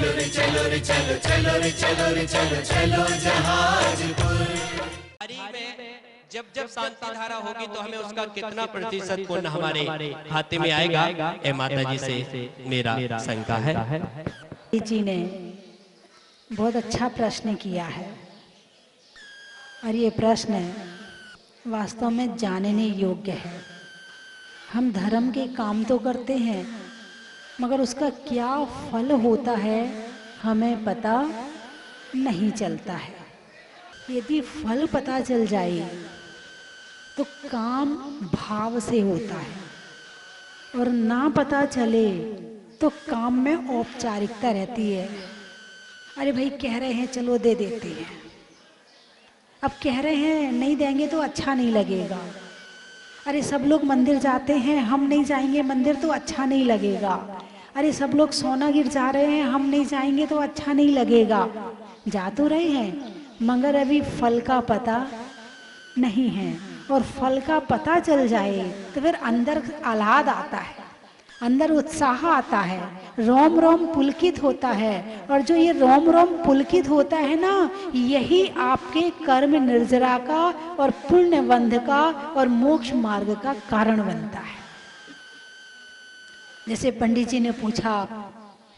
चलो रे चलो रे चलो चलो रे चलो रे चलो चलो जहाजपुर। जब जब शांति धारा होगी तो हमें उसका कितना प्रतिशत पुण्य हमारे खाते में आएगा, ए माता जी से मेरा शंका है। जी ने बहुत अच्छा प्रश्न किया है और ये प्रश्न वास्तव में जानने योग्य है। हम धर्म के काम तो करते हैं मगर उसका क्या फल होता है हमें पता नहीं चलता है। यदि फल पता चल जाए तो काम भाव से होता है और ना पता चले तो काम में औपचारिकता रहती है। अरे भाई कह रहे हैं चलो दे देते हैं, अब कह रहे हैं नहीं देंगे तो अच्छा नहीं लगेगा। अरे सब लोग मंदिर जाते हैं हम नहीं जाएंगे मंदिर तो अच्छा नहीं लगेगा। अरे सब लोग सोनागिर जा रहे हैं हम नहीं जाएंगे तो अच्छा नहीं लगेगा। जा तो रहे हैं मगर अभी फल का पता नहीं है और फल का पता चल जाए तो फिर अंदर आह्लाद आता है, अंदर उत्साह आता है, रोम रोम पुलकित होता है। और जो ये रोम रोम पुलकित होता है ना, यही आपके कर्म निर्जरा का और पुण्य बंध का और मोक्ष मार्ग का कारण बनता है। जैसे पंडित जी ने पूछा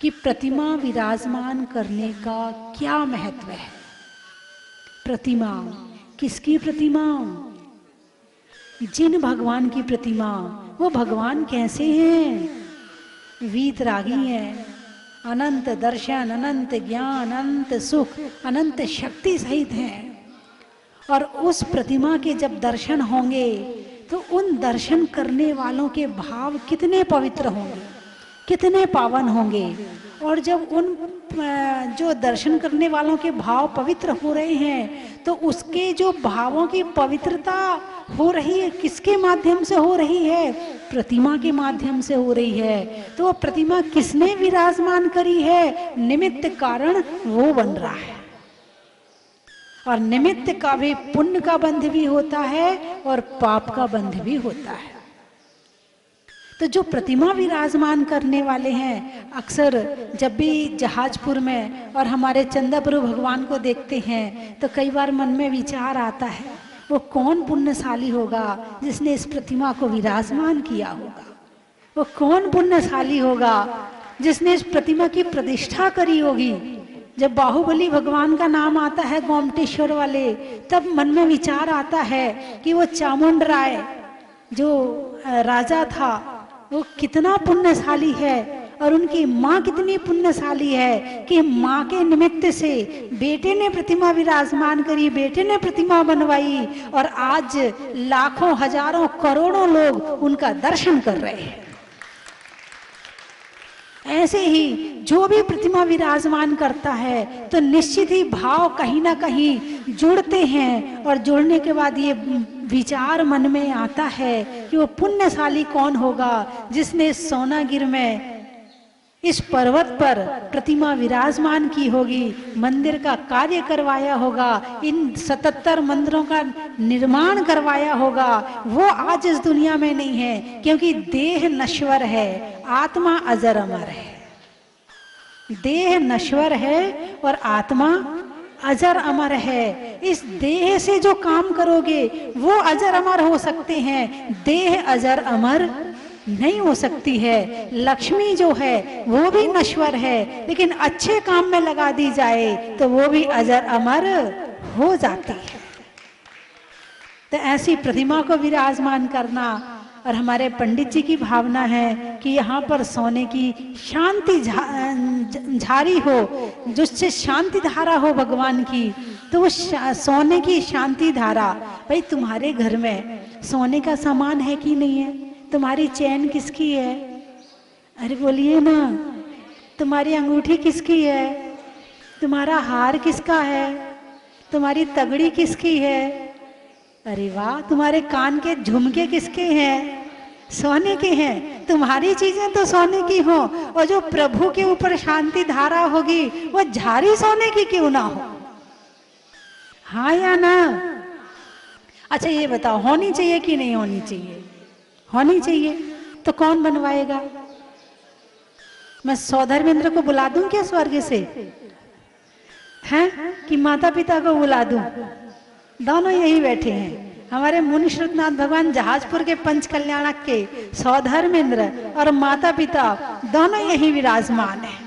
कि प्रतिमा विराजमान करने का क्या महत्व है। प्रतिमा किसकी प्रतिमा? जिन भगवान की प्रतिमा। वो भगवान कैसे हैं? वीतरागी हैं, अनंत दर्शन, अनंत ज्ञान, अनंत सुख, अनंत शक्ति सहित हैं। और उस प्रतिमा के जब दर्शन होंगे तो उन दर्शन करने वालों के भाव कितने पवित्र होंगे, कितने पावन होंगे। और जब उन जो दर्शन करने वालों के भाव पवित्र हो रहे हैं तो उसके जो भावों की पवित्रता हो रही है किसके माध्यम से हो रही है? प्रतिमा के माध्यम से हो रही है। तो वो प्रतिमा किसने विराजमान करी है? निमित्त कारण वो बन रहा है। और निमित्त का भी पुण्य का बंध भी होता है और पाप का बंध भी होता है। तो जो प्रतिमा विराजमान करने वाले हैं, अक्सर जब भी जहाजपुर में और हमारे चंदाप्रभु भगवान को देखते हैं तो कई बार मन में विचार आता है वो कौन पुण्यशाली होगा जिसने इस प्रतिमा को विराजमान किया होगा। वो कौन पुण्यशाली होगा जिसने इस प्रतिमा की प्रतिष्ठा करी होगी। जब बाहुबली भगवान का नाम आता है गोमटेश्वर वाले, तब मन में विचार आता है कि वो चामुंड राय जो राजा था वो कितना पुण्यशाली है और उनकी माँ कितनी पुण्यशाली है कि माँ के निमित्त से बेटे ने प्रतिमा विराजमान करी, बेटे ने प्रतिमा बनवाई और आज लाखों हजारों करोड़ों लोग उनका दर्शन कर रहे हैं। ऐसे ही जो भी प्रतिमा विराजमान करता है तो निश्चित ही भाव कहीं ना कहीं जुड़ते हैं और जुड़ने के बाद ये विचार मन में आता है कि वो पुण्यशाली कौन होगा जिसने सोनागिर में इस पर्वत पर प्रतिमा विराजमान की होगी, मंदिर का कार्य करवाया होगा, इन 77 मंदिरों का निर्माण करवाया होगा। वो आज इस दुनिया में नहीं है क्योंकि देह नश्वर है, आत्मा अजर अमर है। देह नश्वर है और आत्मा अजर अमर है। इस देह से जो काम करोगे वो अजर अमर हो सकते हैं, देह अजर अमर नहीं हो सकती है। लक्ष्मी जो है वो भी नश्वर है लेकिन अच्छे काम में लगा दी जाए तो वो भी अजर अमर हो जाती है। तो ऐसी प्रतिमा को विराजमान करना और हमारे पंडित जी की भावना है कि यहाँ पर सोने की शांति झारी हो, जिससे शांति धारा हो भगवान की। तो वो सोने की शांति धारा, भाई तुम्हारे घर में सोने का सामान है कि नहीं है? तुम्हारी चैन किसकी है? अरे बोलिए ना। तुम्हारी अंगूठी किसकी है? तुम्हारा हार किसका है? तुम्हारी तगड़ी किसकी है? अरे वाह, तुम्हारे कान के झुमके किसके हैं? सोने के हैं। तुम्हारी चीजें तो सोने की हो और जो प्रभु के ऊपर शांति धारा होगी वो झारी सोने की क्यों ना हो? हाँ या ना? अच्छा ये बताओ, होनी चाहिए कि नहीं होनी चाहिए? होनी चाहिए। तो कौन बनवाएगा? मैं सौधर्मेंद्र को बुला दूं क्या स्वर्ग से, हैं कि माता पिता को बुला दूं? दोनों यही बैठे हैं। हमारे मुनि श्रुतनाथ भगवान जहाजपुर के पंच कल्याणक के सौधर्मेंद्र और माता पिता दोनों यही विराजमान है।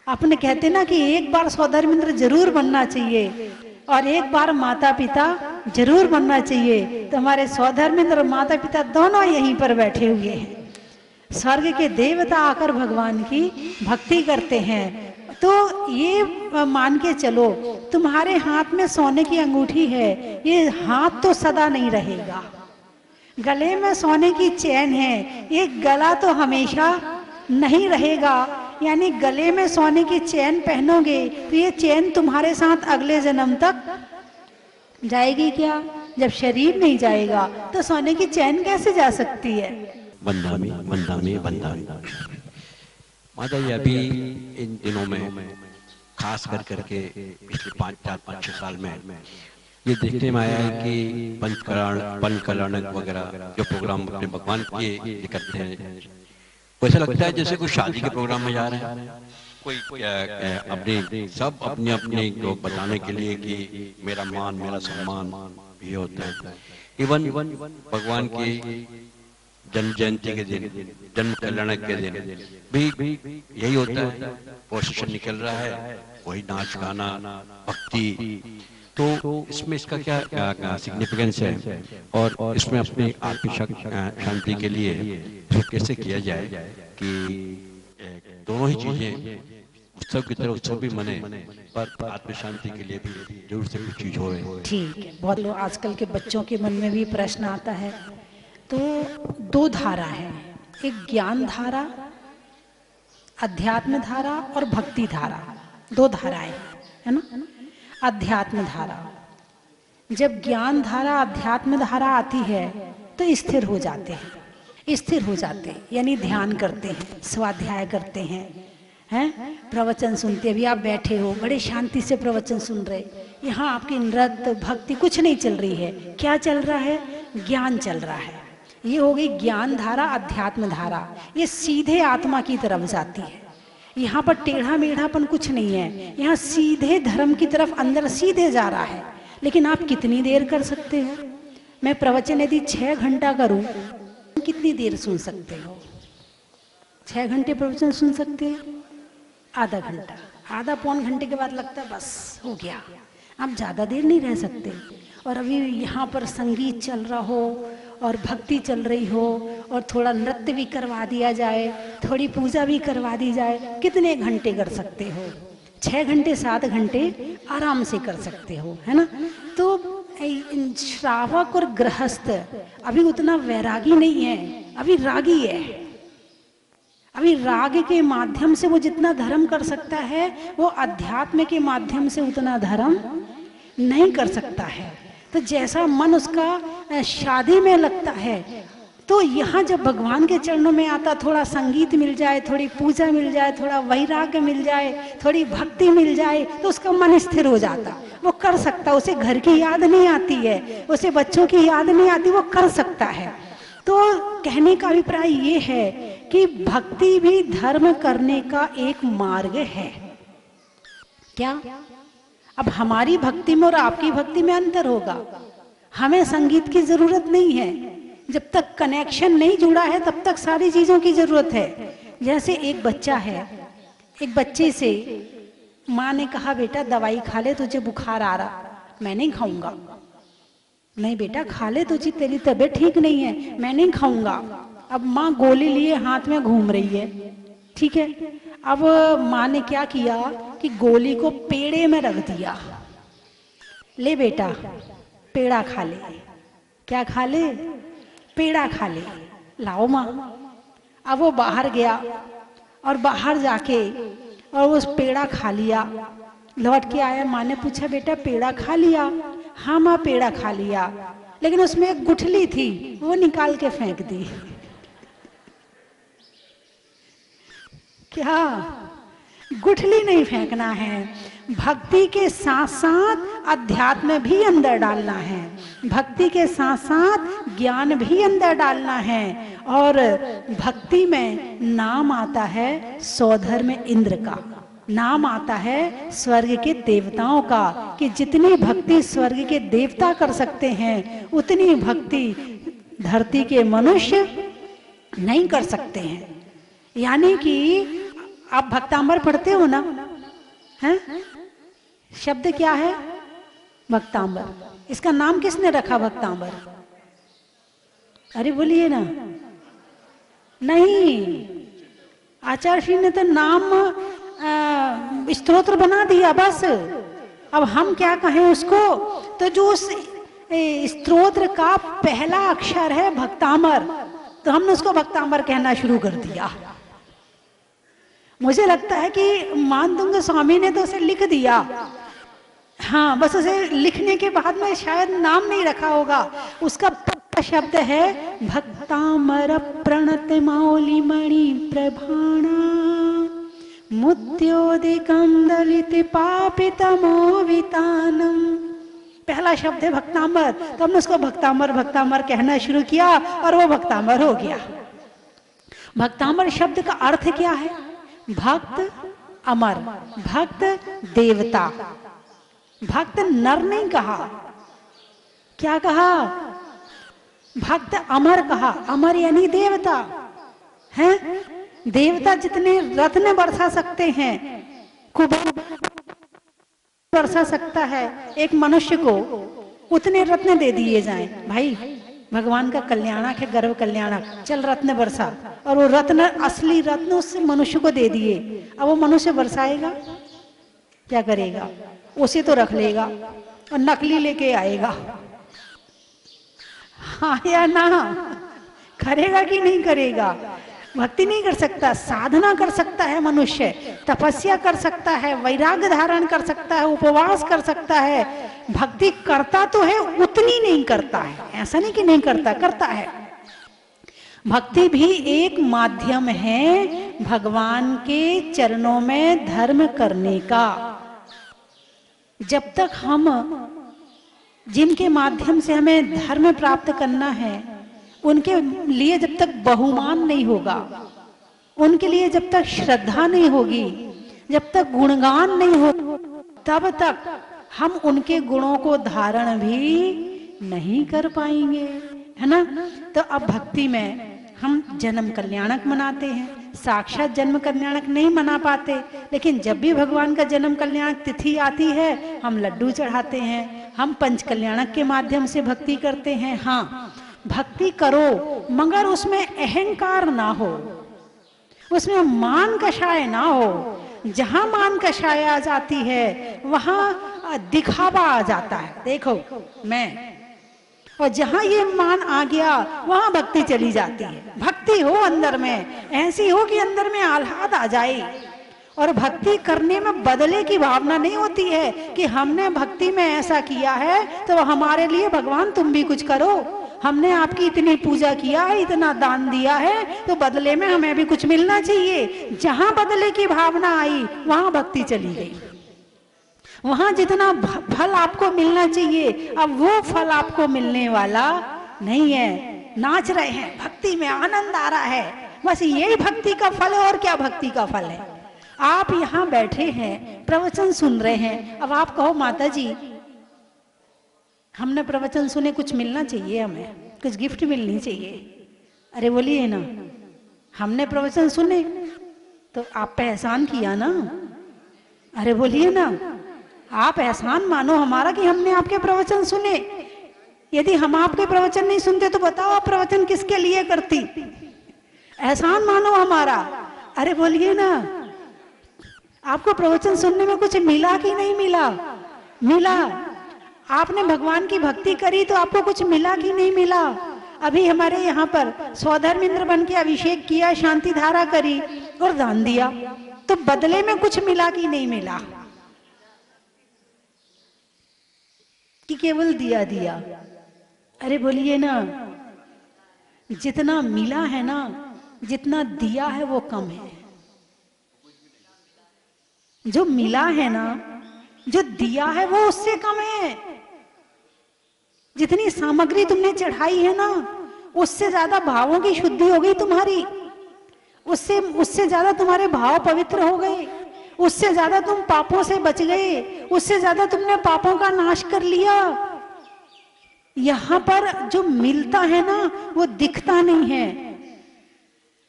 अपने कहते ना कि एक बार सौधर्मेंद्र जरूर बनना चाहिए और एक बार माता पिता जरूर बनना चाहिए। तो हमारे सौधर्मेंद्र और माता पिता दोनों यहीं पर बैठे हुए हैं। स्वर्ग के देवता आकर भगवान की भक्ति करते हैं। तो ये मान के चलो, तुम्हारे हाथ में सोने की अंगूठी है, ये हाथ तो सदा नहीं रहेगा। गले में सोने की चैन है, ये गला तो हमेशा नहीं रहेगा। यानी गले में सोने की चैन पहनोगे तो ये चैन तुम्हारे साथ अगले जन्म तक जाएगी क्या? जब शरीर नहीं जाएगा तो सोने की चैन कैसे जा सकती है? वंदामी वंदामी वंदामी। माता जी अभी इन दिनों में खास करके पिछले 5-6 साल में ये देखने में आया है कि पंच कल्याणक वगैरह जो प्रोग्राम अपने भगवान के ये करते हैं, वैसा लगता है जैसे कोई शादी के प्रोग्राम में जा रहे हैं। कोई अपने सब अपने अपने लोग बताने के लिए कि मेरा मान मेरा सम्मान ये होता है। इवन भगवान की जन्म जयंती के दिन, जन्म कल्याणक के दिन भी यही होता है। प्रोसेशन निकल रहा है, वही नाच गाना भक्ति। तो इसमें इसका क्या सिग्निफिकेंस है और इसमें अपनी आत्मिक शांति के लिए कैसे किया जाए कि दोनों ही चीजें उत्सव की तरह उत्सव भी मने पर आत्म शांति के लिए भी जरूर से कुछ चीज होए। ठीक है। बहुत लोग आजकल के बच्चों के मन में भी प्रश्न आता है। तो दो धारा है, एक ज्ञान धारा, अध्यात्म धारा और भक्ति धारा, दो धाराएं है ना। अध्यात्म धारा, जब ज्ञान धारा अध्यात्म धारा आती है तो स्थिर हो जाते हैं, स्थिर हो जाते हैं यानी ध्यान करते हैं, स्वाध्याय करते हैं, प्रवचन सुनते। अभी आप बैठे हो, बड़े शांति से प्रवचन सुन रहे, यहाँ आपकी नृत्य भक्ति कुछ नहीं चल रही है। क्या चल रहा है? ज्ञान चल रहा है। ये हो गई ज्ञान धारा, अध्यात्म धारा। ये सीधे आत्मा की तरफ जाती है। यहाँ पर टेढ़ा मेढ़ापन कुछ नहीं है, यहाँ सीधे धर्म की तरफ अंदर सीधे जा रहा है। लेकिन आप कितनी देर कर सकते हो? मैं प्रवचन यदि 6 घंटा करूं, कितनी देर सुन सकते हो? 6 घंटे प्रवचन सुन सकते हो? आधा घंटा, आधा पौन घंटे के बाद लगता है बस हो गया, आप ज्यादा देर नहीं रह सकते। और अभी यहाँ पर संगीत चल रहा हो और भक्ति चल रही हो और थोड़ा नृत्य भी करवा दिया जाए, थोड़ी पूजा भी करवा दी जाए, कितने घंटे कर सकते हो? 6 घंटे 7 घंटे आराम से कर सकते हो, है ना। तो श्रावक और गृहस्थ अभी उतना वैरागी नहीं है, अभी रागी है। अभी राग के माध्यम से वो जितना धर्म कर सकता है, वो अध्यात्म के माध्यम से उतना धर्म नहीं कर सकता है। तो जैसा मन उसका शादी में लगता है, तो यहाँ जब भगवान के चरणों में आता, थोड़ा संगीत मिल जाए, थोड़ी पूजा मिल जाए, थोड़ा वैराग्य मिल जाए, थोड़ी भक्ति मिल जाए, तो उसका मन स्थिर हो जाता, वो कर सकता। उसे घर की याद नहीं आती है, उसे बच्चों की याद नहीं आती, वो कर सकता है। तो कहने का अभिप्राय ये है कि भक्ति भी धर्म करने का एक मार्ग है। क्या? अब हमारी भक्ति में और आपकी भक्ति में अंतर होगा। हमें संगीत की जरूरत नहीं है, जब तक कनेक्शन नहीं जुड़ा है तब तक सारी चीजों की जरूरत है। जैसे एक बच्चा है, एक बच्चे से माँ ने कहा बेटा दवाई खा ले, तुझे बुखार आ रहा। मैं नहीं खाऊंगा। नहीं बेटा खा ले, तुझे तेरी तबीयत ठीक नहीं है। मैं नहीं खाऊंगा। अब माँ गोली लिए हाथ में घूम रही है, ठीक है। अब माँ ने क्या किया कि गोली को पेड़े में रख दिया। ले बेटा पेड़ा खा ले। क्या खा ले? पेड़ा खा ले। लाओ माँ। अब वो बाहर गया और बाहर जाके और उस पेड़ा खा लिया। लौट के आया, माँ ने पूछा बेटा पेड़ा खा लिया? हाँ माँ पेड़ा खा लिया, लेकिन उसमें एक गुठली थी, वो निकाल के फेंक दी। क्या? गुठली नहीं फेंकना है, भक्ति के साथ साथ अध्यात्म भी अंदर डालना है, भक्ति के साथ साथ ज्ञान भी अंदर डालना है। और भक्ति में नाम आता है सौधर्म इंद्र का, नाम आता है स्वर्ग के देवताओं का, कि जितनी भक्ति स्वर्ग के देवता कर सकते हैं उतनी भक्ति धरती के मनुष्य नहीं कर सकते हैं। यानी कि आप भक्तांबर पढ़ते हो ना, हैं? शब्द क्या है? भक्तांबर। इसका नाम किसने रखा भक्तांबर? अरे बोलिए ना। नहीं, आचार्य श्री ने तो नाम स्तोत्र बना दिया बस। अब हम क्या कहें उसको? तो जो उस स्तोत्र का पहला अक्षर है भक्तांबर, तो हमने उसको भक्तांबर कहना शुरू कर दिया। मुझे लगता है कि मानदुंग स्वामी ने तो उसे लिख दिया, हाँ, बस उसे लिखने के बाद में शायद नाम नहीं रखा होगा। उसका पक्का शब्द है भक्तामर प्रणत मौलि मणि प्रभाणा मुद्योदिकं दलित पापितमो वितानम। पहला शब्द है भक्तांबर, तो हमने उसको भक्तांबर भक्तांबर कहना शुरू किया और वो भक्तांबर हो गया। भक्तांबर शब्द का अर्थ क्या है? भक्त अमर, भक्त देवता। भक्त नर नहीं कहा, क्या कहा? भक्त अमर कहा। अमर यानी देवता हैं। देवता जितने रत्न बरसा सकते हैं, कुबेर बरसा सकता है एक मनुष्य को, उतने रत्न दे दिए जाएं। भाई भगवान का कल्याणक है, गर्भ कल्याणक, चल रत्न बरसा, और वो रत्न असली रत्न उस मनुष्य को दे दिए। अब वो मनुष्य बरसाएगा, क्या करेगा? उसे तो रख लेगा और नकली लेके आएगा, हाँ या ना? करेगा कि नहीं करेगा? भक्ति नहीं कर सकता, साधना कर सकता है मनुष्य, तपस्या कर सकता है, वैराग्य धारण कर सकता है, उपवास कर सकता है। भक्ति करता तो है, उतनी नहीं करता है। ऐसा नहीं कि नहीं करता, करता है। भक्ति भी एक माध्यम है भगवान के चरणों में धर्म करने का। जब तक हम जिनके माध्यम से हमें धर्म प्राप्त करना है, उनके लिए जब तक बहुमान नहीं होगा, उनके लिए जब तक श्रद्धा नहीं होगी, जब तक गुणगान नहीं हो, तब तक हम उनके गुणों को धारण भी नहीं कर पाएंगे, है ना? तो अब भक्ति में हम जन्म कल्याणक मनाते हैं, साक्षात जन्म कल्याणक नहीं मना पाते, लेकिन जब भी भगवान का जन्म कल्याणक तिथि आती है, हम लड्डू चढ़ाते हैं, हम पंच कल्याणक के माध्यम से भक्ति करते हैं। हाँ, भक्ति करो, मगर उसमें अहंकार ना हो, उसमें मान कषाय ना हो। जहां मान कषाय आ जाती है वहां दिखावा आ जाता है, देखो मैं, और जहां ये मान आ गया वहां भक्ति चली जाती है। भक्ति हो अंदर में, ऐसी हो कि अंदर में आह्लाद आ जाए। और भक्ति करने में बदले की भावना नहीं होती है कि हमने भक्ति में ऐसा किया है तो हमारे लिए भगवान तुम भी कुछ करो, हमने आपकी इतनी पूजा किया है, इतना दान दिया है, तो बदले में हमें भी कुछ मिलना चाहिए। जहां बदले की भावना आई वहां भक्ति चली गई। वहां जितना फल आपको मिलना चाहिए, अब वो फल आपको मिलने वाला नहीं है। नाच रहे हैं, भक्ति में आनंद आ रहा है, बस यही भक्ति का फल है। और क्या भक्ति का फल है? आप यहाँ बैठे हैं, प्रवचन सुन रहे हैं, अब आप कहो माता जी हमने प्रवचन सुने, कुछ मिलना चाहिए, हमें कुछ गिफ्ट मिलनी चाहिए। अरे बोलिए ना, हमने प्रवचन सुने तो आप पे एहसान किया ना। अरे बोलिए ना, आप एहसान मानो हमारा कि हमने आपके प्रवचन सुने। यदि हम आपके प्रवचन नहीं सुनते तो बताओ आप प्रवचन किसके लिए करती? एहसान मानो हमारा। अरे बोलिए ना, आपको प्रवचन सुनने में कुछ मिला कि नहीं मिला? मिला। आपने भगवान की भक्ति करी तो आपको कुछ मिला कि नहीं मिला? अभी हमारे यहाँ पर स्वधर्मेंद्र बन के अभिषेक किया, शांति धारा करी और दान दिया, तो बदले में कुछ मिला कि नहीं मिला? कि केवल दिया दिया? अरे बोलिए ना, जितना मिला है ना, जितना दिया है वो कम है। जो मिला है ना, जो दिया है वो उससे कम है। जितनी सामग्री तुमने चढ़ाई है ना, उससे ज्यादा भावों की शुद्धि हो गई तुम्हारी, उससे ज्यादा तुम्हारे भाव पवित्र हो गए, उससे ज्यादा तुम पापों से बच गए, उससे ज्यादा तुमने पापों का नाश कर लिया। यहां पर जो मिलता है ना वो दिखता नहीं है,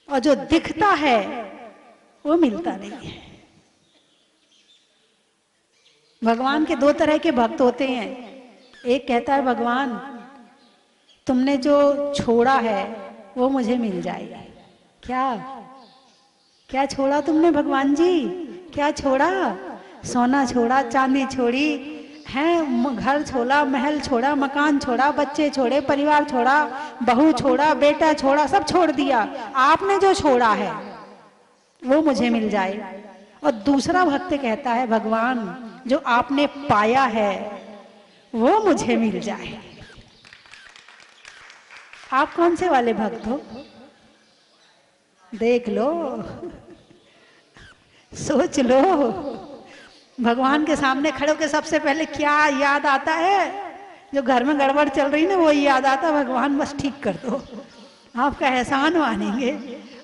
और जो दिखता है वो मिलता नहीं है। भगवान के दो तरह के भक्त होते हैं। एक कहता है भगवान तुमने जो छोड़ा है वो मुझे मिल जाएगा। क्या क्या छोड़ा तुमने भगवान जी? क्या छोड़ा? सोना छोड़ा, चांदी छोड़ी है, घर छोड़ा, महल छोड़ा, मकान छोड़ा, बच्चे छोड़े, परिवार छोड़ा, बहू छोड़ा, बेटा छोड़ा, सब छोड़ दिया। आपने जो छोड़ा है वो मुझे मिल जाए। और दूसरा भक्त कहता है भगवान जो आपने पाया है वो मुझे मिल जाए। आप कौन से वाले भक्त हो? देख लो, सोच लो। भगवान के सामने खड़े होकर सबसे पहले क्या याद आता है? जो घर में गड़बड़ चल रही ना वो याद आता, भगवान बस ठीक कर दो, आपका एहसान मानेंगे।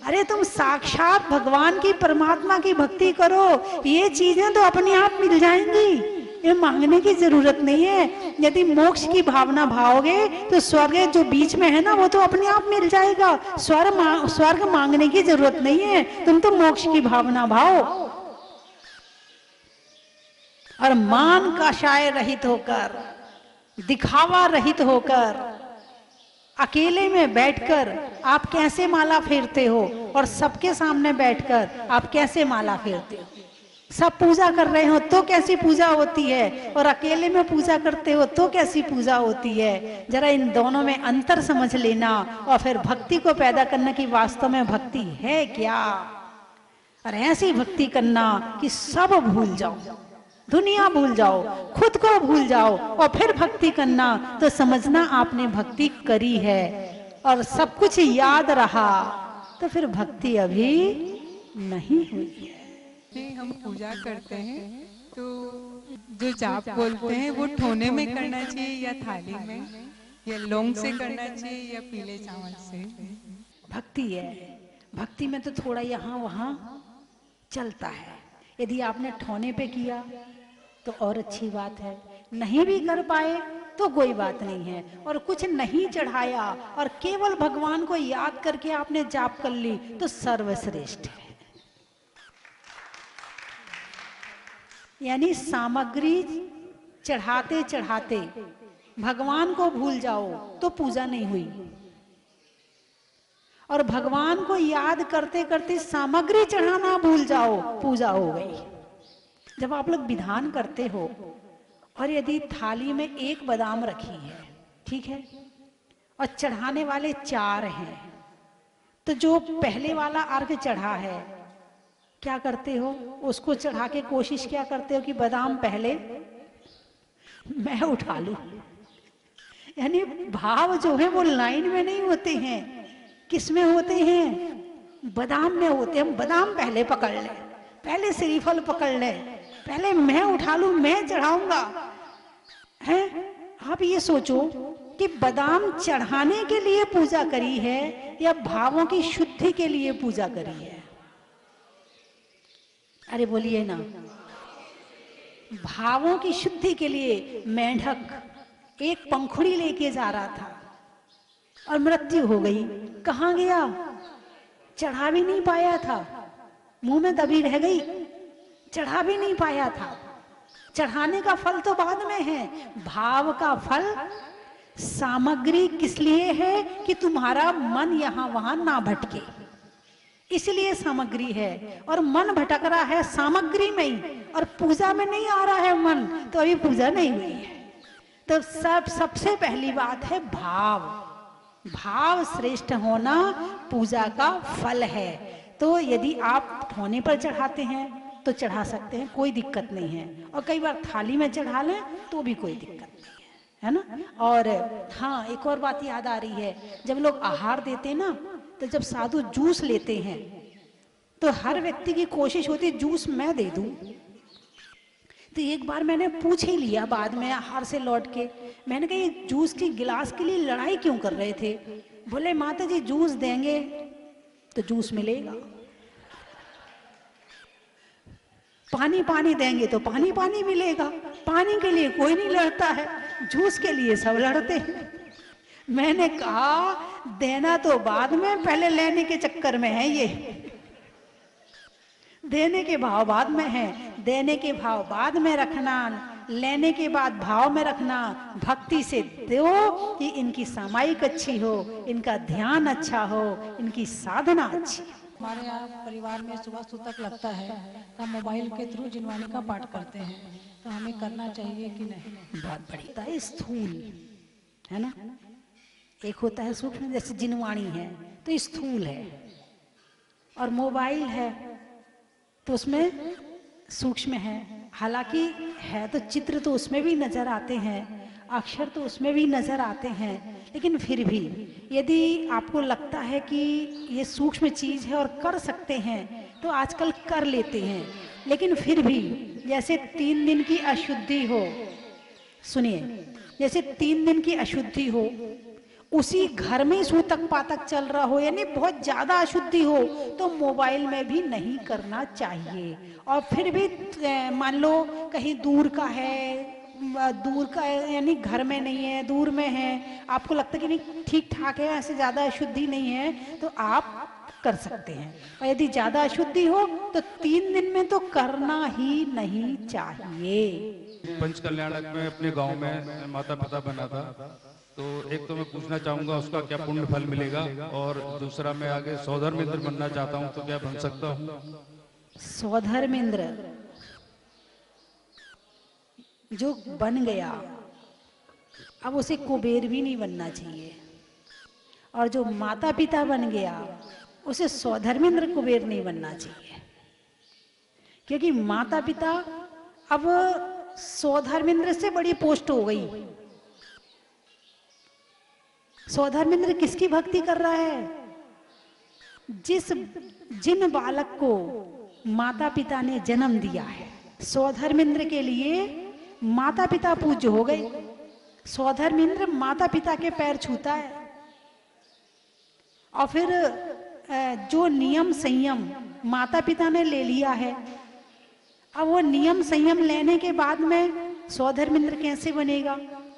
अरे तुम साक्षात भगवान की, परमात्मा की भक्ति करो, ये चीजें तो अपने आप मिल जाएंगी, ये मांगने की जरूरत नहीं है। यदि मोक्ष की भावना भाओगे तो स्वर्ग जो बीच में है ना वो तो अपने आप मिल जाएगा। स्वर्ग मांगने की जरूरत नहीं है, तुम तो मोक्ष की भावना भाओ। और मान का शाय रहित होकर, दिखावा रहित होकर, अकेले में बैठकर आप कैसे माला फेरते हो, और सबके सामने बैठकर आप कैसे माला फेरते हो? सब पूजा कर रहे हो तो कैसी पूजा होती है, और अकेले में पूजा करते हो तो कैसी पूजा होती है? जरा इन दोनों में अंतर समझ लेना, और फिर भक्ति को पैदा करना कि वास्तव में भक्ति है क्या। और ऐसी भक्ति करना कि सब भूल जाओ, दुनिया भूल जाओ, खुद को भूल जाओ, और फिर भक्ति करना तो समझना आपने भक्ति करी है। और सब कुछ याद रहा तो फिर भक्ति अभी नहीं हुई है। हम पूजा करते हैं तो जो जाप बोलते हैं वो ठोने में करना चाहिए या थाली में, या लौंग से करना चाहिए या पीले चावल से? भक्ति है, भक्ति में तो थोड़ा यहाँ वहाँ चलता है। यदि आपने ठोने पे किया तो और अच्छी बात है, नहीं भी कर पाए तो कोई बात नहीं है, और कुछ नहीं चढ़ाया और केवल भगवान को याद करके आपने जाप कर ली तो सर्वश्रेष्ठ है। यानी सामग्री चढ़ाते चढ़ाते भगवान को भूल जाओ तो पूजा नहीं हुई, और भगवान को याद करते करते सामग्री चढ़ाना भूल जाओ, पूजा हो गई। जब आप लोग विधान करते हो और यदि थाली में एक बादाम रखी है, ठीक है, और चढ़ाने वाले 4 हैं, तो जो पहले वाला अर्घ चढ़ा है क्या करते हो? उसको चढ़ा के कोशिश क्या करते हो कि बादाम पहले मैं उठा लूं। यानी भाव जो है वो लाइन में नहीं होते हैं, किस में होते हैं? बादाम में होते हैं। हम बादाम पहले पकड़ लें, पहले श्रीफल पकड़ लें, पहले मैं उठा लूं, मैं चढ़ाऊंगा। है आप ये सोचो कि बादाम चढ़ाने के लिए पूजा करी है या भावों की शुद्धि के लिए पूजा करी है? अरे बोलिए ना। भावों की शुद्धि के लिए मेंढक एक पंखुड़ी लेके जा रहा था और मृत्यु हो गई। कहाँ गया? चढ़ा भी नहीं पाया था, मुंह में दबी रह गई, चढ़ा भी नहीं पाया था। चढ़ाने का फल तो बाद में है, भाव का फल सामग्री किस लिए है कि तुम्हारा मन यहां वहां ना भटके, इसलिए सामग्री है। और मन भटक रहा है सामग्री में ही, और पूजा में नहीं आ रहा है मन, तो अभी पूजा नहीं हुई है। तो सबसे पहली बात है भाव। भाव श्रेष्ठ होना पूजा का फल है। तो यदि आप ठोने पर चढ़ाते हैं तो चढ़ा सकते हैं, कोई दिक्कत नहीं है, और कई बार थाली में चढ़ा लें तो भी कोई दिक्कत नहीं है ना। और हाँ, एक और बात याद आ रही है, जब लोग आहार देते हैं ना, तो जब साधु जूस लेते हैं तो हर व्यक्ति की कोशिश होती है जूस मैं दे दूं, तो एक बार मैंने पूछ ही लिया बाद में हार से लौट के, मैंने कहा ये जूस की गिलास के लिए लड़ाई क्यों कर रहे थे? बोले माता जी जूस देंगे तो जूस मिलेगा, पानी पानी देंगे तो पानी पानी मिलेगा। पानी के लिए कोई नहीं लड़ता है, जूस के लिए सब लड़ते हैं। मैंने कहा देना तो बाद में, पहले लेने के चक्कर में है ये। देने के भाव बाद में है, देने के भाव बाद में रखना, लेने के बाद भाव में रखना। भक्ति से दो कि इनकी सामायिक अच्छी हो, इनका ध्यान अच्छा हो, इनकी साधना अच्छी हो। हमारे यहाँ परिवार में सुबह सुतक लगता है तो हम मोबाइल के थ्रू जिनवाणी का पाठ करते हैं, तो हमें करना चाहिए कि नहीं? बहुत बढ़िया है। स्थूल है ना, एक होता है सूक्ष्म, जैसे जिनवाणी है तो स्थूल है, और मोबाइल है तो उसमें सूक्ष्म है। हालांकि है तो चित्र तो उसमें भी नजर आते हैं, अक्षर तो उसमें भी नजर आते हैं, लेकिन फिर भी यदि आपको लगता है कि ये सूक्ष्म चीज है और कर सकते हैं तो आजकल कर लेते हैं। लेकिन फिर भी जैसे 3 दिन की अशुद्धि हो, सुनिए, जैसे 3 दिन की अशुद्धि हो, उसी घर में सूतक पातक चल रहा हो, यानी बहुत ज्यादा अशुद्धि हो, तो मोबाइल में भी नहीं करना चाहिए। और फिर भी मान लो कहीं दूर का है, दूर का यानी घर में नहीं है, दूर में है, आपको लगता है कि नहीं ठीक ठाक है, ऐसे ज्यादा अशुद्धि नहीं है, तो आप कर सकते हैं। और यदि ज्यादा अशुद्धि हो तो 3 दिन में तो करना ही नहीं चाहिए। पंच कल्याणक में अपने गांव में माता पिता बना था, तो एक तो मैं पूछना चाहूंगा उसका क्या पुण्य फल मिलेगा, और दूसरा मैं आगे सौधर्मेंद्र बनना चाहता हूं तो क्या बन सकता हूं? सौधर्मेंद्र जो बन गया, अब उसे कुबेर भी नहीं बनना चाहिए, और जो माता पिता बन गया उसे सौधर्मेंद्र कुबेर नहीं बनना चाहिए, क्योंकि माता पिता अब सौधर्मेंद्र से बड़ी पोस्ट हो गई। सौधर्मेंद्र किसकी भक्ति कर रहा है? जिन बालक को माता पिता ने जन्म दिया है। सौधर्मेंद्र के लिए माता पिता पूज्य हो गए। सौधर्मेंद्र माता पिता के पैर छूता है, और फिर जो नियम संयम माता पिता ने ले लिया है, अब वो नियम संयम लेने के बाद में सौधर्मेंद्र कैसे बनेगा?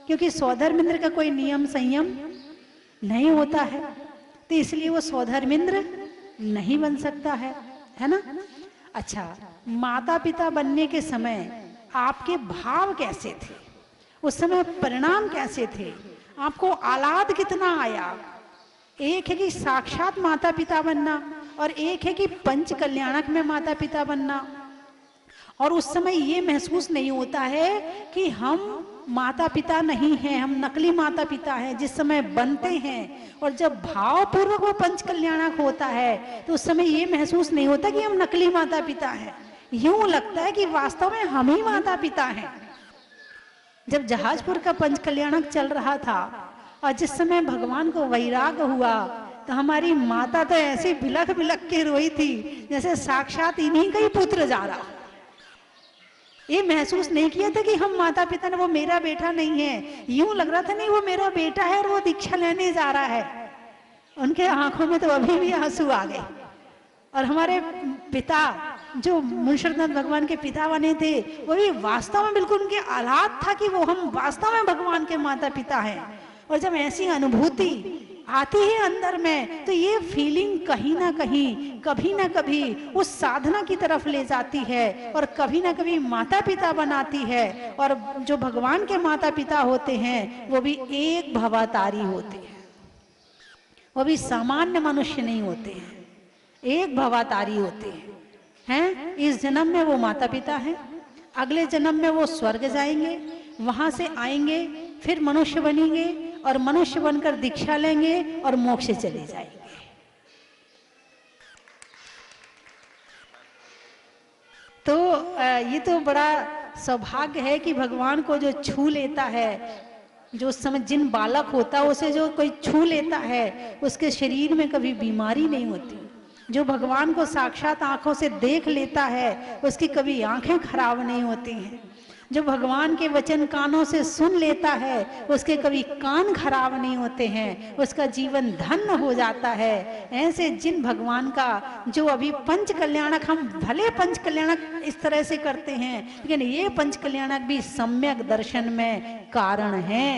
क्योंकि सौधर्मेंद्र का कोई नियम संयम नहीं होता है, तो इसलिए वो सौधर्मेंद्र नहीं बन सकता है ना। अच्छा, माता पिता बनने के समय आपके भाव कैसे थे? उस समय परिणाम कैसे थे? आपको आह्लाद कितना आया? एक है कि साक्षात माता पिता बनना, और एक है कि पंच कल्याणक में माता पिता बनना। और उस समय ये महसूस नहीं होता है कि हम माता पिता नहीं हैं, हम नकली माता पिता हैं। जिस समय बनते हैं और जब भाव पूर्वक वो पंच कल्याणक होता है, तो उस समय ये महसूस नहीं होता कि हम नकली माता पिता हैं। यूं लगता है कि वास्तव में हम ही माता पिता हैं। जब जहाजपुर का पंच कल्याणक चल रहा था और जिस समय भगवान को वैराग हुआ, तो हमारी माता तो ऐसे बिलख बिलख के रोई थी जैसे साक्षात इन्हीं का ही पुत्र जा रहा। ये महसूस नहीं किया था कि हम माता पिता ने, वो मेरा बेटा नहीं है। यूं लग रहा था नहीं वो मेरा बेटा है और वो दीक्षा लेने जा रहा है। उनके आंखों में तो अभी भी आंसू आ गए। और हमारे पिता जो मुंशीनाथ भगवान के पिता बने थे, वो भी वास्तव में बिल्कुल उनके आह्लाद था कि वो हम वास्तव में भगवान के माता पिता हैं। और जब ऐसी अनुभूति आती है अंदर में, तो ये फीलिंग कहीं ना कहीं कभी ना कभी उस साधना की तरफ ले जाती है, और कभी ना कभी माता पिता बनाती है। और जो भगवान के माता पिता होते हैं वो भी एक भवातारी होते हैं, वो भी सामान्य मनुष्य नहीं होते हैं, एक भवातारी होते हैं। इस जन्म में वो माता पिता हैं, अगले जन्म में वो स्वर्ग जाएंगे, वहां से आएंगे, फिर मनुष्य बनेंगे, और मनुष्य बनकर दीक्षा लेंगे और मोक्ष चले जाएंगे। तो ये तो बड़ा सौभाग्य है कि भगवान को जो छू लेता है, जो समय जिन बालक होता है उसे जो कोई छू लेता है, उसके शरीर में कभी बीमारी नहीं होती, जो भगवान को साक्षात आंखों से देख लेता है उसकी कभी आंखें खराब नहीं होती हैं। जो भगवान के वचन कानों से सुन लेता है उसके कभी कान खराब नहीं होते हैं, उसका जीवन धन्य हो जाता है। ऐसे जिन भगवान का जो अभी पंच कल्याणक, हम भले पंच कल्याणक इस तरह से करते हैं लेकिन ये पंच कल्याणक भी सम्यक दर्शन में कारण है,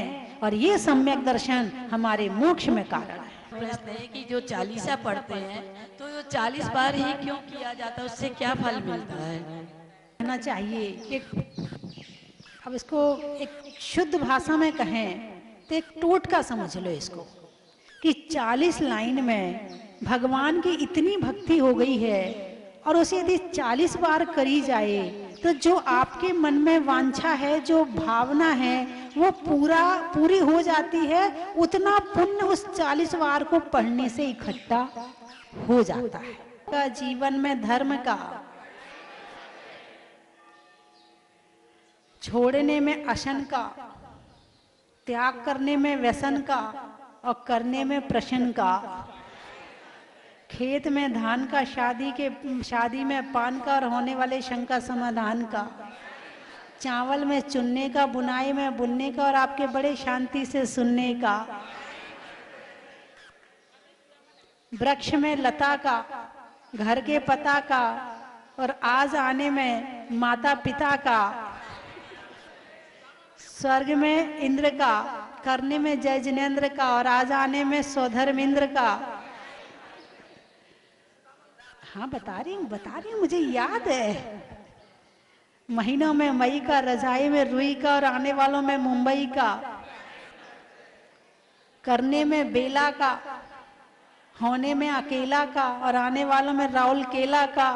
और ये सम्यक दर्शन हमारे मोक्ष में कारण है। प्रश्न है कि जो 40 पढ़ते हैं तो 40 बार ही क्यों किया जाता है, उससे क्या फल मिलता है? कहना चाहिए एक, अब इसको एक शुद्ध भाषा में कहें तो एक टोटका समझ लो इसको, कि 40 लाइन में भगवान की इतनी भक्ति हो गई है और उसे यदि 40 बार करी जाए तो जो आपके मन में वांछा है, जो भावना है, वो पूरी हो जाती है। उतना पुण्य उस 40 बार को पढ़ने से इकट्ठा हो जाता है। का जीवन में धर्म का, छोड़ने में अशन का, त्याग करने में व्यसन का और करने में प्रशन का, खेत में धान का, शादी में पान का और होने वाले शंका समाधान का, चावल में चुनने का, बुनाई में बुनने का और आपके बड़े शांति से सुनने का, वृक्ष में लता का, घर के पता का और आज आने में माता पिता का, स्वर्ग में इंद्र का, करने में जय जिनेन्द्र का और आज आने में स्वधर्मेंद्र का। हाँ बता रही हूँ, मुझे याद है। महीनों में मई का, रजाई में रुई का और आने वालों में मुंबई का, करने में बेला का, होने में अकेला का और आने वालों में राउल केला का,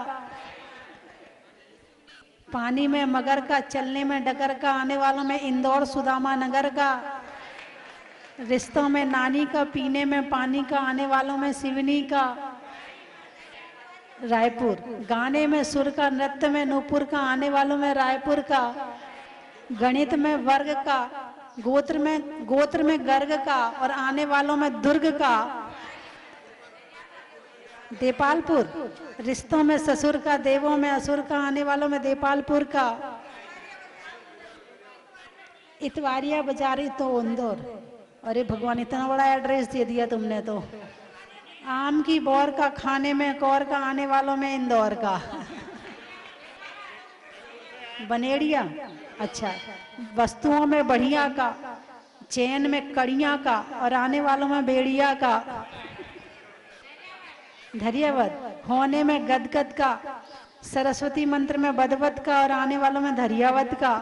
पानी में मगर का, चलने में डगर का, आने वालों में इंदौर सुदामा नगर का, रिश्तों में नानी का, पीने में पानी का, आने वालों में सिवनी का, रायपुर, गाने में सुर का, नृत्य में नूपुर का, आने वालों में रायपुर का, गणित में वर्ग का, गोत्र में गर्ग का और आने वालों में दुर्ग का, देपालपुर, रिश्तों में ससुर का, देवों में असुर का, आने वालों में देपालपुर का, इतवारिया बाजारी तो इंदौर। अरे भगवान, इतना बड़ा एड्रेस दे दिया तुमने तो। आम की बौर का, खाने में कौर का, आने वालों में इंदौर का, बनेड़िया, अच्छा, वस्तुओं में बढ़िया का, चैन में कड़िया का और आने वालों में बेड़िया का, धैर्यवत, होने में गदगद का, सरस्वती मंत्र में बदवत का और आने वालों में धैर्यवत का।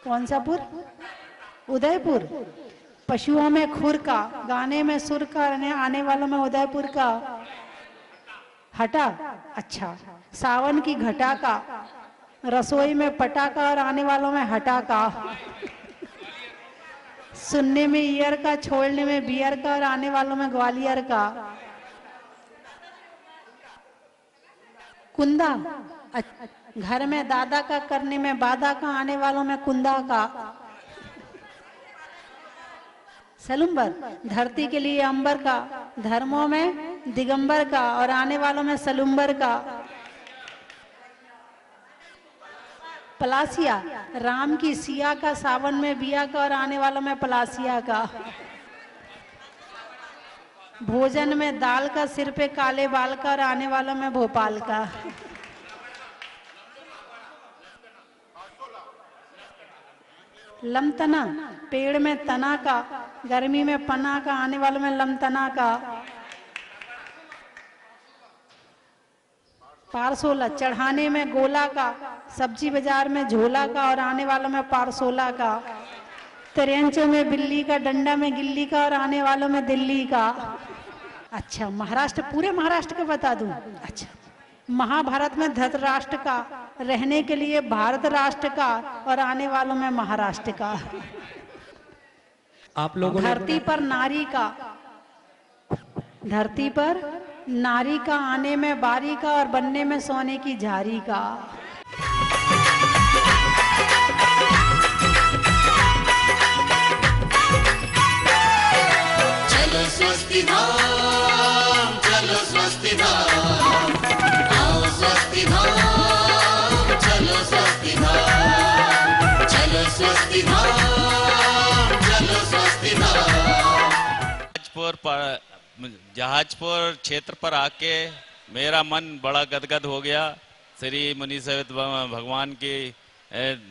कौन सा पुर? उदयपुर, पशुओं में खुर का, गाने में सुर का, आने वालों में उदयपुर का, हटा, अच्छा, सावन की घटा का, रसोई में पटा का और आने वालों में हटा का, सुनने में ईयर का, छोड़ने में बियर का और आने वालों में ग्वालियर का, कुंदा, घर में दादा का, करने में बादा का, आने वालों में कुंदा का, सलुम्बर, धरती के लिए अंबर का, धर्मों में दिगंबर का और आने वालों में सलुम्बर का, पलासिया, राम की सिया का, सावन में बिया का और आने वालों में पलासिया का, भोजन में दाल का, सिर पे काले बाल का और आने वालों में भोपाल का, लमतना, पेड़ में तना का, गर्मी में पना का, आने वालों में लमतना का, पारसोला, चढ़ाने में गोला का, सब्जी बाजार में झोला का और आने वालों में पारसोला का, त्रियंचों में बिल्ली का, डंडा में गिल्ली का और आने वालों में दिल्ली का। अच्छा, महाराष्ट्र, पूरे महाराष्ट्र का बता दूं? अच्छा, महाभारत में धृतराष्ट्र का, रहने के लिए भारत राष्ट्र का और आने वालों में महाराष्ट्र का। आप लोगों ने धरती पर नारी का, धरती पर नारी का, आने में बारी का और बनने में सोने की झारी का। चलो स्वस्ति धाम, चलो चलो स्वस्ति धाम, चलो स्वस्ति धाम, चलो स्वस्ति धाम। जहाजपुर क्षेत्र पर आके मेरा मन बड़ा गदगद हो गया। श्री मुनि सहित भगवान की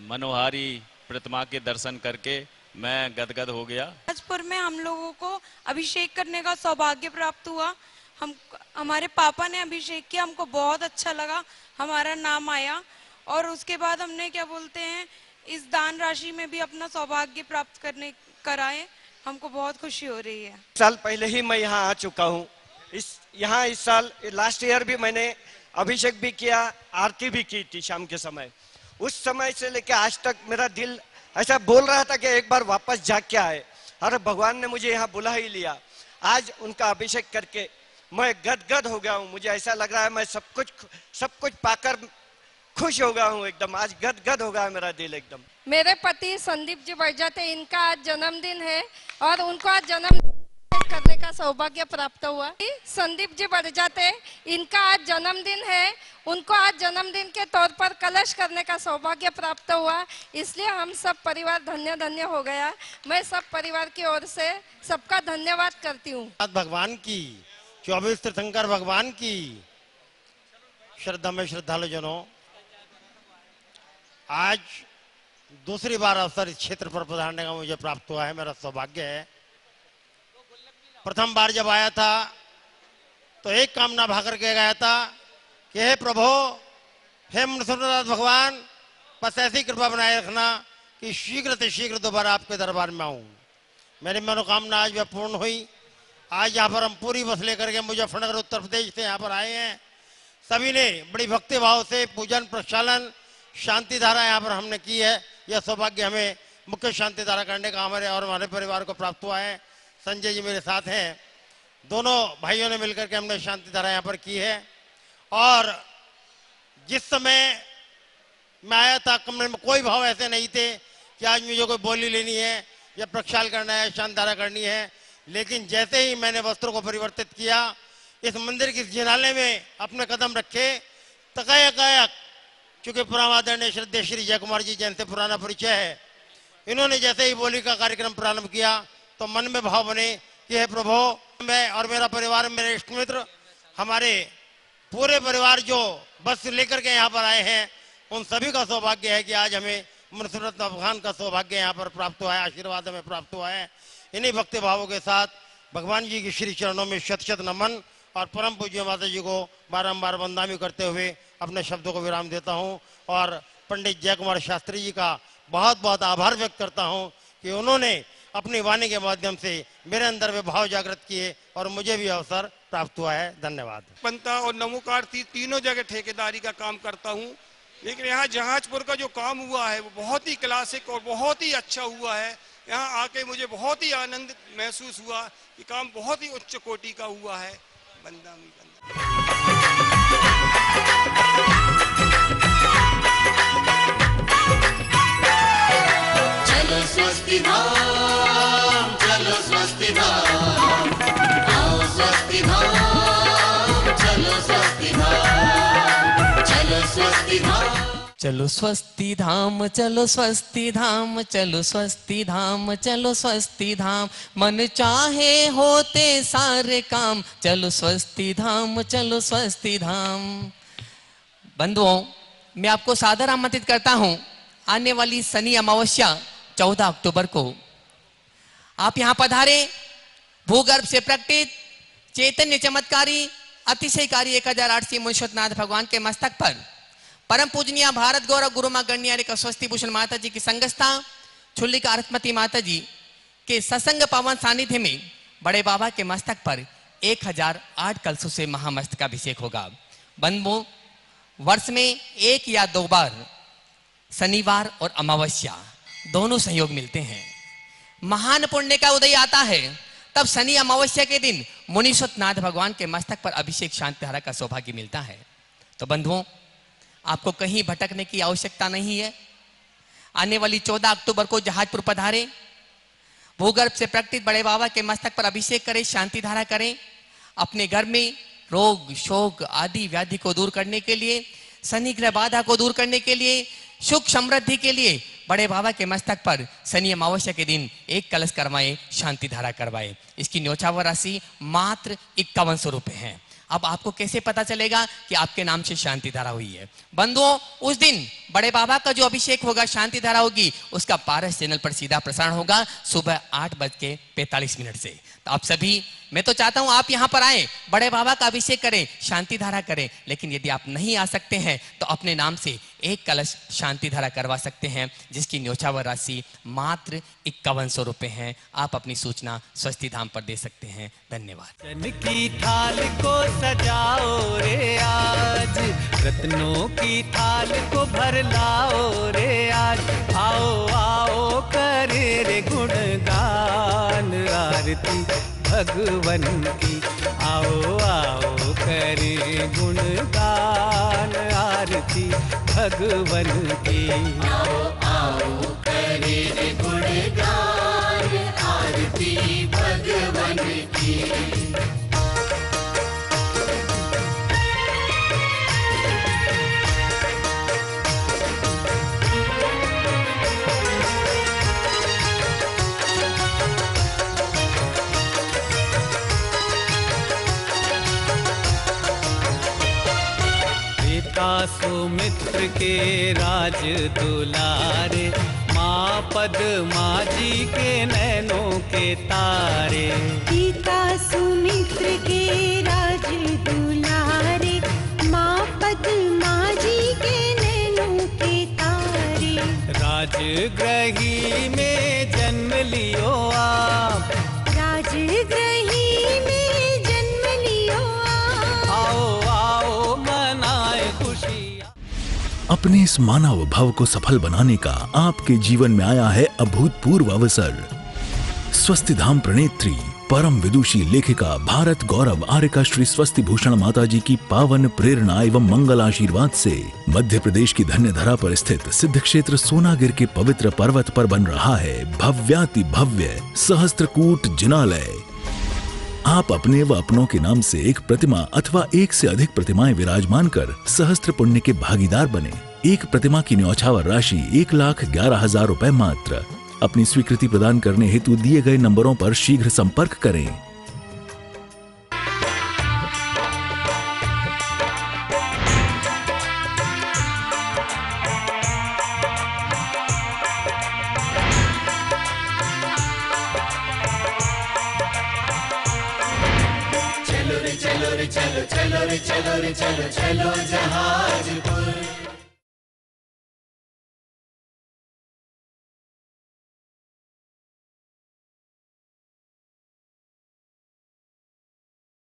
मनोहारी प्रतिमा के दर्शन करके मैं गदगद हो गया। जहाजपुर में हम लोगों को अभिषेक करने का सौभाग्य प्राप्त हुआ। हमारे पापा ने अभिषेक किया, हमको बहुत अच्छा लगा, हमारा नाम आया और उसके बाद हमने क्या बोलते हैं इस दान राशि में भी अपना सौभाग्य प्राप्त कराए। हमको बहुत खुशी हो रही है। साल पहले ही मैं यहाँ आ चुका हूँ। इस साल लास्ट ईयर भी मैंने अभिषेक भी किया, आरती भी की थी शाम के समय। उस समय से लेकर आज तक मेरा दिल ऐसा बोल रहा था कि एक बार वापस जाके आए, और भगवान ने मुझे यहाँ बुला ही लिया। आज उनका अभिषेक करके मैं गदगद हो गया हूँ। मुझे ऐसा लग रहा है मैं सब कुछ पाकर खुश हो गया हूँ एकदम। आज गदगद हो गया मेरा दिल एकदम। मेरे पति संदीप जी बरजाते, इनका आज जन्मदिन है और उनको आज जन्म करने का सौभाग्य प्राप्त हुआ। संदीप जी बरजाते, इनका आज जन्मदिन है, उनको आज जन्मदिन के तौर पर कलश करने का सौभाग्य प्राप्त हुआ। इसलिए हम सब परिवार धन्य धन्य हो गया। मैं सब परिवार की ओर से सबका धन्यवाद करती हूँ। भगवान की 24 तीर्थंकर भगवान की श्रद्धा में श्रद्धालु जनों, आज दूसरी बार अवसर इस क्षेत्र पर पधारने का मुझे प्राप्त हुआ है। मेरा सौभाग्य है। प्रथम बार जब आया था तो एक कामना भाकर के गया था कि हे प्रभु, हे नृसिंहनाथ भगवान, बस ऐसी कृपा बनाए रखना कि शीघ्र से शीघ्र दोबारा आपके दरबार में आऊं। मेरी मनोकामना आज वह पूर्ण हुई। आज यहाँ पर हम पूरी बस लेकर के मुजफ्फरनगर उत्तर प्रदेश से यहाँ पर आए हैं। सभी ने बड़ी भक्ति भाव से पूजन प्रक्षालन शांति धारा यहाँ पर हमने की है। यह सौभाग्य हमें मुख्य शांति धारा करने का हमारे परिवार को प्राप्त हुआ है। संजय जी मेरे साथ हैं, दोनों भाइयों ने मिलकर के हमने शांति धारा यहाँ पर की है। और जिस समय मैं आया था कमरे में कोई भाव ऐसे नहीं थे कि आज मुझे कोई बोली लेनी है या प्रक्षाल करना है, शांति धारा करनी है। लेकिन जैसे ही मैंने वस्त्रों को परिवर्तित किया, इस मंदिर की जिनाले में अपने कदम रखे, तकायक चूंकि पुरावादरणीय श्रद्धेय श्री जय कुमार जी जैन से पुराना परिचय है, इन्होंने जैसे ही बोली का कार्यक्रम प्रारंभ किया तो मन में भाव बने कि हे प्रभु, मैं और मेरा परिवार, मेरे इष्ट मित्र, हमारे पूरे परिवार जो बस लेकर के यहाँ पर आए हैं, उन सभी का सौभाग्य है कि आज हमें नृसिंहनाथ भगवान का सौभाग्य यहाँ पर प्राप्त हुआ है, आशीर्वाद हमें प्राप्त हुआ है। इन्हीं भक्ति भावों के साथ भगवान जी की श्री चरणों में शत शत नमन और परम पूज्य माता जी को बारंबार वंदनामी करते हुए अपने शब्दों को विराम देता हूँ। और पंडित जय कुमार शास्त्री जी का बहुत बहुत आभार व्यक्त करता हूँ कि उन्होंने अपनी वाणी के माध्यम से मेरे अंदर वे भाव जागृत किए और मुझे भी अवसर प्राप्त हुआ है। धन्यवाद। बनता और नमोकार तीनों जगह ठेकेदारी का काम करता हूँ, लेकिन यहाँ जहाजपुर का जो काम हुआ है वो बहुत ही क्लासिक और बहुत ही अच्छा हुआ है। यहाँ आके मुझे बहुत ही आनंद महसूस हुआ कि काम बहुत ही उच्च कोटि का हुआ है। बंदा चलो स्वस्ति धाम, चलो स्वस्ति धाम, आओ स्वस्ति धाम, चलो स्वस्ति धाम, चलो स्वस्ति धाम। चलो स्वस्ति धाम, चलो स्वस्ति धाम, चलो स्वस्ति धाम, चलो स्वस्ति धाम, मन चाहे होते सारे काम, चलो स्वस्ति धाम, चलो स्वस्ति धाम। बंधुओं, मैं आपको सादर आमंत्रित करता हूं आने वाली शनि अमावस्या 14 अक्टूबर को आप यहाँ पधारे। भूगर्भ से प्रकटित चैतन्य चमत्कारी अतिशयकारी 1008 मुनीश्वरनाथ भगवान के मस्तक पर परम पूजनीय भारत गौरव गुरु मां गण्य स्वस्ति भूषण माता जी की संगस्था छुल्लिका अर्थमती माता जी के सत्संग पावन सानिध्य में बड़े बाबा के मस्तक पर 1008 कलशों से महामस्तक अभिषेक होगा। बंधुओं, वर्ष में एक या दो बार शनिवार और अमावस्या दोनों सहयोग मिलते हैं। महान पुण्य का उदय आता है, तब शनि अमावस्या के दिन मुनीश्वरनाथ भगवान के मस्तक पर अभिषेक शांति धारा का सौभाग्य मिलता है। तो बंधुओं, आपको कहीं भटकने की आवश्यकता नहीं है। आने वाली 14 अक्टूबर को जहाजपुर पधारे, भूगर्भ से प्रकटित बड़े बाबा के मस्तक पर अभिषेक करें, शांति धारा करें। अपने घर में रोग शोक आदि व्याधि को दूर करने के लिए शनि ग्रह बाधा को दूर करने के लिए, सुख समृद्धि के लिए बड़े बाबा के मस्तक पर शनि अमावस्या के दिन एक कलश करवाएं, शांति धारा करवाएं। इसकी न्योछावर राशि मात्र 5100 रुपए है। अब आपको कैसे पता चलेगा कि आपके नाम से शांति धारा हुई है? बंधुओं, उस दिन बड़े बाबा का जो अभिषेक होगा, शांति धारा होगी, उसका पारस चैनल पर सीधा प्रसारण होगा सुबह 8:45 से। तो आप सभी, मैं तो चाहता हूं आप यहां पर आए, बड़े बाबा का अभिषेक करें, शांति धारा करें। लेकिन यदि आप नहीं आ सकते हैं तो अपने नाम से एक कलश शांति धारा करवा सकते हैं, जिसकी न्योछावर राशि मात्र 5100 रुपए है। आप अपनी सूचना स्वस्ति धाम पर दे सकते हैं। धन्यवाद। रतन की थाल को सजाओ रे आज, रत्नों की थाल को भर लाओ रे आज। आओ आओ करे रे गुणगान आरती भगवन की। आओ आओ करे गुणगान आरती भगवन की। आओ आओ करे रे गुणगान आरती भगवन की। सुमित्र के राज दुलारे, माँ पद्मा जी के नैनों के तारे। पिता सुमित्र के राज दुलारे, माँ पद्मा जी के नैनों के तारे। राजगृही में जन्म लियो आप, राजगृही में जन्म लियो आप। आओ आओ मनाए खुशी। अपने इस मानव भव को सफल बनाने का आपके जीवन में आया है अभूतपूर्व अवसर। स्वस्ति धाम प्रणेत्री परम विदुषी लेखिका भारत गौरव आर्यका श्री स्वस्ति भूषण माता जी की पावन प्रेरणा एवं मंगल आशीर्वाद से मध्य प्रदेश की धन्य धरा पर स्थित सिद्ध क्षेत्र सोनागिर के पवित्र पर्वत पर बन रहा है भव्याति भव्य सहस्त्रकूट जिनालय। आप अपने व अपनों के नाम से एक प्रतिमा अथवा एक से अधिक प्रतिमाएं विराजमान कर सहस्त्र पुण्य के भागीदार बने। एक प्रतिमा की न्योछावर राशि 1,11,000 रुपए मात्र। अपनी स्वीकृति प्रदान करने हेतु दिए गए नंबरों पर शीघ्र संपर्क करें। चलो रे चलो रे चलो चलो रे चलो रे चलो चलो जहाजपुर।